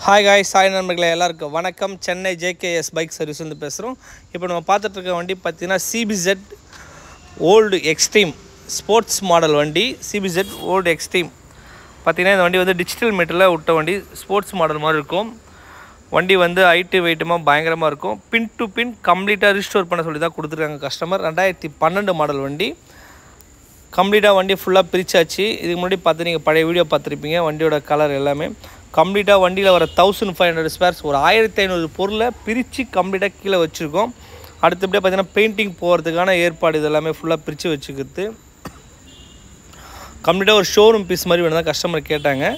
Hi guys, Sai நண்பர்களே எல்லாருக்கும் வணக்கம். சென்னை JKS பைக் சர்வீஸ் வந்து பேசுகிறோம். இப்போ நம்ம பார்த்துட்டு இருக்க வண்டி பார்த்தீங்கன்னா CBZ old extreme sports model வண்டி. CBZ ஓல்டு எக்ஸ்ட்ரீம் பார்த்தீங்கன்னா இந்த வண்டி வந்து டிஜிட்டல் மீட்டரில் விட்ட வண்டி. ஸ்போர்ட்ஸ் மாடல் மாதிரி இருக்கும். வண்டி வந்து ஹைட்டு வெயிட்டுமாக பயங்கரமாக இருக்கும். பின் டு பின் கம்ப்ளீட்டாக ரீஸ்டோர் பண்ண சொல்லி தான் கொடுத்துருக்காங்க கஸ்டமர். 2012 மாடல் வண்டி. கம்ப்ளீட்டாக வண்டி ஃபுல்லாக பிரிச்சாச்சு. இதுக்கு முன்னாடி பார்த்து நீங்கள் பழைய வீடியோ பார்த்துருப்பீங்க. வண்டியோட கலர் எல்லாமே கம்ப்ளீட்டாக வண்டியில் வர 1500 ஸ்பேர்ஸ் ஒரு 1500 பொருளை பிரித்து கம்ப்ளீட்டாக கீழே வச்சுருக்கோம். அடுத்தபடியாக பார்த்தீங்கன்னா பெயிண்டிங் போகிறதுக்கான ஏற்பாடு இதெல்லாமே ஃபுல்லாக பிரித்து வச்சுக்கிறது. கம்ப்ளீட்டாக ஒரு ஷோரூம் பீஸ் மாதிரி வேணும் தான் கஸ்டமர் கேட்டாங்க.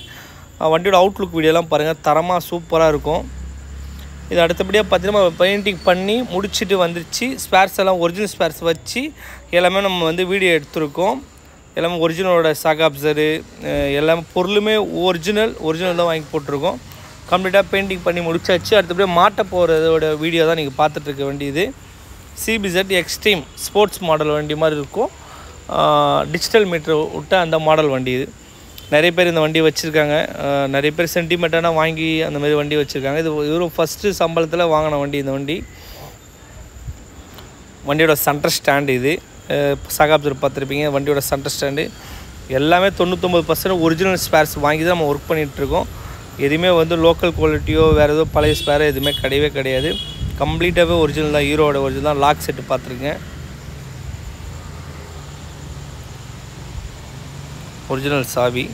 வண்டியோட அவுட்லுக் வீடியோலாம் பாருங்கள், தரமாக சூப்பராக இருக்கும். இது அடுத்தபடியாக பார்த்தீங்கன்னா பெயிண்டிங் பண்ணி முடிச்சுட்டு வந்துருச்சு. ஸ்பேர்ஸ் எல்லாம் ஒரிஜினல் ஸ்பேர்ஸ் வச்சு எல்லாமே நம்ம வந்து வீடியோ எடுத்துருக்கோம். எல்லாமே ஒரிஜினலோட சாகாப்சரு எல்லாமே பொருளுமே ஒரிஜினல் தான் வாங்கி போட்டிருக்கோம். கம்ப்ளீட்டாக பெயிண்டிங் பண்ணி முடிச்சாச்சு. அடுத்தபடியாக மாட்ட போகிறதோட வீடியோ தான் நீங்கள் பார்த்துட்ருக்க வேண்டியது. CBZ எக்ஸ்ட்ரீம் ஸ்போர்ட்ஸ் மாடல் வண்டி மாதிரி இருக்கும். டிஜிட்டல் மீட்டர் விட்ட அந்த மாடல் வண்டி இது. நிறைய பேர் இந்த வண்டி வச்சுருக்காங்க. நிறைய பேர் சென்டிமெண்ட்டாக வாங்கி அந்த மாதிரி வண்டி வச்சுருக்காங்க. இது இவரும் ஃபஸ்ட்டு சம்பளத்தில் வாங்கின வண்டி இந்த வண்டி. வண்டியோட சென்டர் ஸ்டாண்டு இது. சகாப்தர் பார்த்துருப்பீங்க. வண்டியோட சென்டர் ஸ்டாண்டு எல்லாமே 99% ஒரிஜினல் ஸ்பேர்ஸ் வாங்கி தான் நம்ம ஒர்க் பண்ணிகிட்ருக்கோம். எதுவுமே வந்து லோக்கல் குவாலிட்டியோ வேறு ஏதோ பழைய ஸ்பேரோ எதுவுமே கிடையவே கிடையாது. கம்ப்ளீட்டாகவே ஒரிஜினல் தான். ஹீரோட ஒரிஜினல் தான். லாக் செட்டு பார்த்துருக்கேன். ஒரிஜினல் சாவி.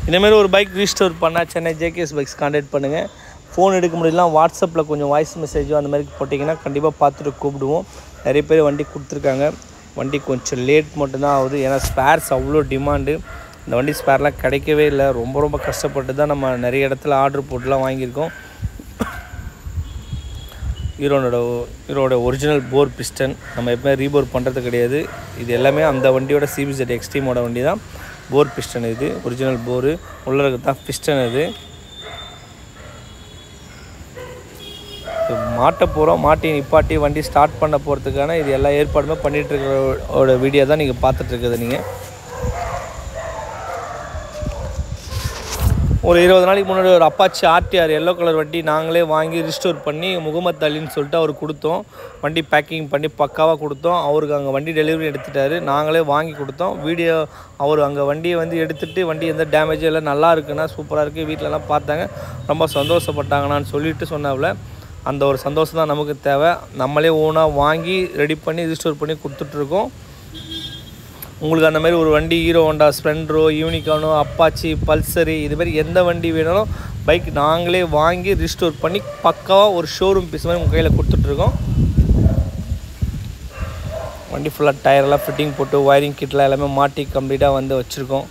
இந்தமாரி ஒரு பைக் ரீஸ்டோர் பண்ணால் சென்னை JKS பைக்ஸ் கான்டாக்ட் பண்ணுங்கள். ஃபோன் எடுக்க முடியலாம், வாட்ஸ்அப்பில் கொஞ்சம் வாய்ஸ் மெசேஜோ அந்த மாதிரி போட்டிங்கன்னா கண்டிப்பாக பார்த்துட்டு கூப்பிடுவோம். நிறைய பேர் வண்டி கொடுத்துருக்காங்க. வண்டி கொஞ்சம் லேட் மட்டும்தான் ஆகுது. ஏன்னா ஸ்பேர்ஸ் அவ்வளோ டிமாண்டு. இந்த வண்டி ஸ்பேர்லாம் கிடைக்கவே இல்லை. ரொம்ப கஷ்டப்பட்டு தான் நம்ம நிறைய இடத்துல ஆர்டர் போட்டுலாம் வாங்கியிருக்கோம். ஹீரோட ஒரிஜினல் போர் பிஸ்டன். நம்ம எப்போயுமே ரீபோர் பண்ணுறது கிடையாது. இது எல்லாமே அந்த வண்டியோட CBZ எக்ஸ்ட்ரீமோட வண்டி தான். போர் பிஸ்டன் இது ஒரிஜினல் போரு. உள்ள இருக்கிறது தான் பிஸ்டன். இது மாட்ட போகிறோம். மாட்டி நிப்பாட்டி வண்டி ஸ்டார்ட் பண்ண போகிறதுக்கான இது எல்லா ஏற்பாடுமே பண்ணிகிட்டு இருக்கிறோட வீடியோ தான் நீங்கள் பார்த்துட்ருக்குது. நீங்கள் ஒரு 20 நாளைக்கு முன்னாடி ஒரு அப்பாச்சி RTR எல்லோ கலர் வண்டி நாங்களே வாங்கி ரிஸ்டோர் பண்ணி முகமது அலின்னு சொல்லிட்டு அவர் கொடுத்தோம். வண்டி பேக்கிங் பண்ணி பக்காவாக கொடுத்தோம். அவருக்கு அங்கே வண்டி டெலிவரி எடுத்துட்டார். நாங்களே வாங்கி கொடுத்தோம். வீடியோ அவர் அங்கே வண்டியை வந்து எடுத்துகிட்டு வண்டி எந்த டேமேஜும் எல்லாம் நல்லா இருக்குன்னா சூப்பராக இருக்குது, வீட்டிலலாம் பார்த்தாங்க, ரொம்ப சந்தோஷப்பட்டாங்கண்ணான்னு சொல்லிட்டு சொன்னாவில். அந்த ஒரு சந்தோஷம் தான் நமக்கு தேவை. நம்மளே ஓனாக வாங்கி ரெடி பண்ணி ரிஸ்டோர் பண்ணி கொடுத்துட்ருக்கோம். உங்களுக்கு அந்த மாதிரி ஒரு வண்டி ஹீரோ ஹோண்டா ஸ்ப்ளெண்டரோ யூனிகானோ அப்பாச்சி பல்சரி இதுமாரி எந்த வண்டி வேணாலும் பைக் நாங்களே வாங்கி ரிஸ்டோர் பண்ணி பக்காவாக ஒரு ஷோரூம் பீஸ் மாதிரி உங்கள் கையில் கொடுத்துட்ருக்கோம். வண்டி ஃபுல்லாக டயரெல்லாம் ஃபிட்டிங் போட்டு ஒயரிங் கிட்லாம் எல்லாமே மாட்டி கம்ப்ளீட்டாக வந்து வச்சுருக்கோம்.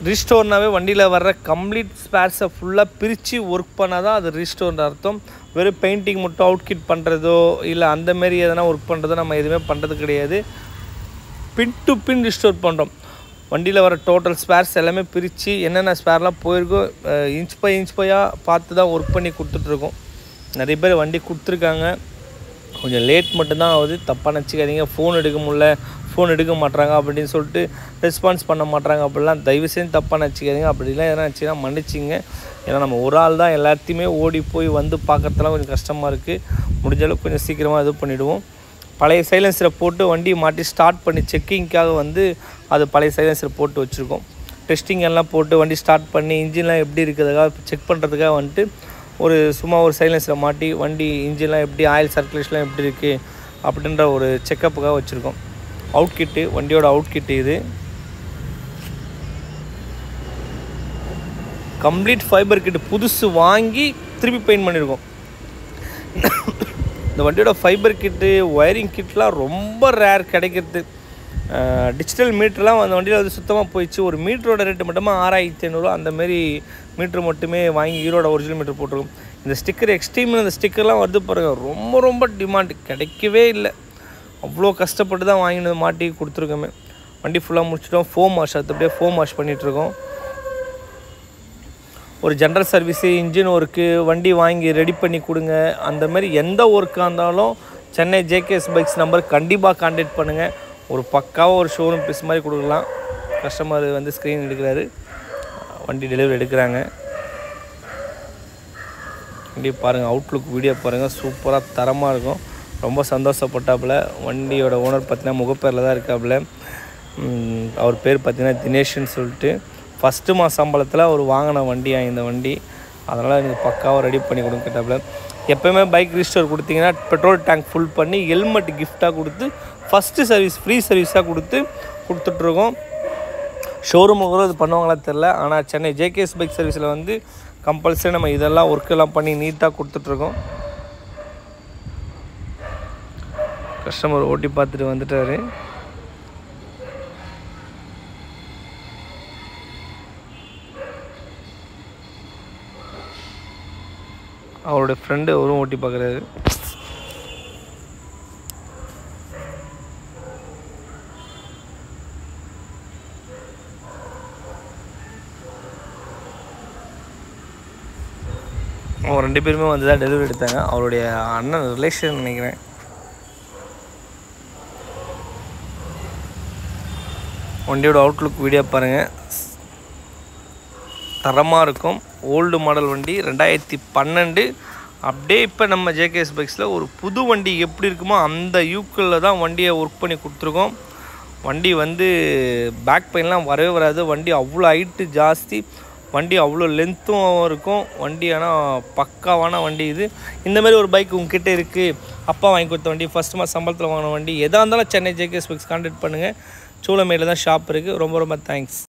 ரீஸ்டோர்னாவே வண்டியில் வர்ற கம்ப்ளீட் ஸ்பேர்ஸை ஃபுல்லாக பிரித்து ஒர்க் பண்ணால் தான் அது ரீஸ்டோர்னு அர்த்தம். வெறும் பெயிண்டிங் மட்டும் அவுட் கிட் பண்ணுறதோ இல்லை அந்தமாரி எதனா ஒர்க் பண்ணுறதோ நம்ம எதுவுமே பண்ணுறது கிடையாது. பின் டு பின் ரீஸ்டோர் பண்ணுறோம். வண்டியில் வர டோட்டல் ஸ்பேர்ஸ் எல்லாமே பிரித்து என்னென்ன ஸ்பேர்லாம் போயிருக்கோ இன்ச் பையாக பார்த்து தான் ஒர்க் பண்ணி கொடுத்துட்ருக்கோம். நிறைய பேர் வண்டி கொடுத்துருக்காங்க. கொஞ்சம் லேட் மட்டும்தான் ஆகுது, தப்பாக நினச்சிக்காதீங்க. ஃபோன் எடுக்க மாட்றாங்க அப்படின்னு சொல்லிட்டு ரெஸ்பான்ஸ் பண்ண மாட்றாங்க அப்படிலாம் தயவு செஞ்சு தப்பாக நினச்சிக்காதீங்க. அப்படிலாம் எதனா நினச்சிங்கன்னா மன்னிச்சிங்க. ஏன்னா நம்ம ஒரு ஆள் தான் எல்லாத்தையுமே ஓடி போய் வந்து பார்க்குறதுலாம் கொஞ்சம் கஷ்டமாக இருக்குது. முடிஞ்ச அளவுக்கு கொஞ்சம் சீக்கிரமாக இது பண்ணிவிடுவோம். பழைய சைலன்சரை போட்டு வண்டியை மாட்டி ஸ்டார்ட் பண்ணி செக்கிங்க்காக வந்து அது பழைய சைலன்சரை போட்டு வச்சுருக்கோம். டெஸ்டிங் எல்லாம் போட்டு வண்டி ஸ்டார்ட் பண்ணி இன்ஜின்லாம் எப்படி இருக்கிறதுக்காக செக் பண்ணுறதுக்காக வந்துட்டு சும்மா ஒரு சைலன்சரை மாட்டி வண்டி இன்ஜின்லாம் எப்படி ஆயில் சர்க்குலேஷன்லாம் எப்படி இருக்குது அப்படின்ற ஒரு செக்கப்புக்காக வச்சுருக்கோம். அவுட் கிட்டு, வண்டியோட அவுட் கிட்டு இது. கம்ப்ளீட் ஃபைபர் கிட்டு புதுசு வாங்கி திருப்பி பெயிண்ட் பண்ணியிருக்கோம். இந்த வண்டியோட ஃபைபர் கிட்டு ஒயரிங் கிட்லாம் ரொம்ப ரேர் கிடைக்கிறது. டிஜிட்டல் மீட்டர்லாம் அந்த வண்டியில் வந்து சுத்தமாக போயிடுச்சு. ஒரு மீட்டரோட ரேட்டு மட்டுமே 6500 அந்தமாரி மீட்ரு மட்டுமே வாங்கி ஹீரோட ஒரிஜினல் மீட்டர் போட்டிருக்கோம். இந்த ஸ்டிக்கர் எக்ஸ்ட்ரீம் இந்த ஸ்டிக்கர்லாம் வருது பாருங்கள், ரொம்ப டிமாண்டு, கிடைக்கவே இல்லை. அவ்வளோ கஷ்டப்பட்டு தான் வாங்கினது மாட்டி கொடுத்துருக்கோமே. வண்டி ஃபுல்லாக முடிச்சிட்டோம். ஃபோம் வாஷ் அடுத்தபடியே ஃபோம் வாஷ் பண்ணிகிட்ருக்கோம். ஒரு ஜென்ரல் சர்வீஸு, இன்ஜின் ஒர்க்கு, வண்டி வாங்கி ரெடி பண்ணி கொடுங்க, அந்த மாதிரி எந்த ஒர்க்காக இருந்தாலும் சென்னை ஜேகேஎஸ் பைக்ஸ் நம்பர் கண்டிப்பாக கான்டாக்ட் பண்ணுங்கள். ஒரு பக்காவாக ஒரு ஷோரூம் பீஸ் மாதிரி கொடுக்கலாம். கஸ்டமர் வந்து ஸ்க்ரீன் எடுக்கிறாரு, வண்டி டெலிவரி எடுக்கிறாங்க. வண்டி பாருங்கள், அவுட்லுக் வீடியோ பாருங்கள், சூப்பராக தரமாக இருக்கும். ரொம்ப சந்தோஷப்பட்டாப்புல. வண்டியோட ஓனர் பார்த்தீங்கன்னா முகப்பேரில் தான் இருக்காப்புல. அவர் பேர் பார்த்தீங்கன்னா தினேஷ்னு சொல்லிட்டு. ஃபஸ்ட்டு மாத சம்பளத்தில் அவர் வாங்கின வண்டியாக இந்த வண்டி. அதனால் எனக்கு பக்காவாக ரெடி பண்ணி கொடுங்க கேட்டாப்புல. எப்போயுமே பைக் ரிஜிஸ்டர் கொடுத்தீங்கன்னா பெட்ரோல் டேங்க் ஃபுல் பண்ணி ஹெல்மெட் கிஃப்டாக கொடுத்து ஃபஸ்ட்டு சர்வீஸ் ஃப்ரீ சர்வீஸாக கொடுத்துட்ருக்கோம். ஷோரூமில் கூட இது பண்ணுவாங்களா தெரில. ஆனால் சென்னை ஜேகேஎஸ் பைக் சர்வீஸில் வந்து கம்பல்சரி நம்ம இதெல்லாம் ஒர்க்கெல்லாம் பண்ணி நீட்டாக கொடுத்துட்ருக்கோம். கஸ்டமர் ஓட்டி பார்த்துட்டு வந்துட்டார். அவருடைய ஃப்ரெண்டு அவரும் ஓட்டி பார்க்குறாரு. அவங்க 2 பேருமே வந்து தான் டெலிவரி எடுத்தாங்க. அவருடைய அண்ணன் ரிலேஷன் நினைக்கிறேன். வண்டியோட அவுட்லுக் வீடியோ பாருங்கள், தரமாக இருக்கும். ஓல்டு மாடல் வண்டி 2012. அப்படியே இப்போ நம்ம ஜேகேஎஸ் பைக்ஸில் ஒரு புது வண்டி எப்படி இருக்குமோ அந்த யூக்கில் தான் வண்டியை ஒர்க் பண்ணி கொடுத்துருக்கோம். வண்டி வந்து பேக் பெயின்லாம் வரவே வராது. வண்டி அவ்வளோ ஹைட்டு ஜாஸ்தி, வண்டி அவ்வளோ லென்த்தும் இருக்கும். வண்டி ஆனால் பக்காவான வண்டி இது. இந்தமாரி ஒரு பைக் உங்ககிட்ட இருக்குது, அப்பா வாங்கி கொடுத்த வண்டி, ஃபஸ்ட் மாதம் சம்பளத்தில் வாங்கின வண்டி, எதாக இருந்தாலும் சென்னை ஜேகேஎஸ் பைக்ஸ் கான்டாக்ட் பண்ணுங்கள். சூளமேடில் தான் ஷாப் இருக்குது. ரொம்ப ரொம்ப தேங்க்ஸ்.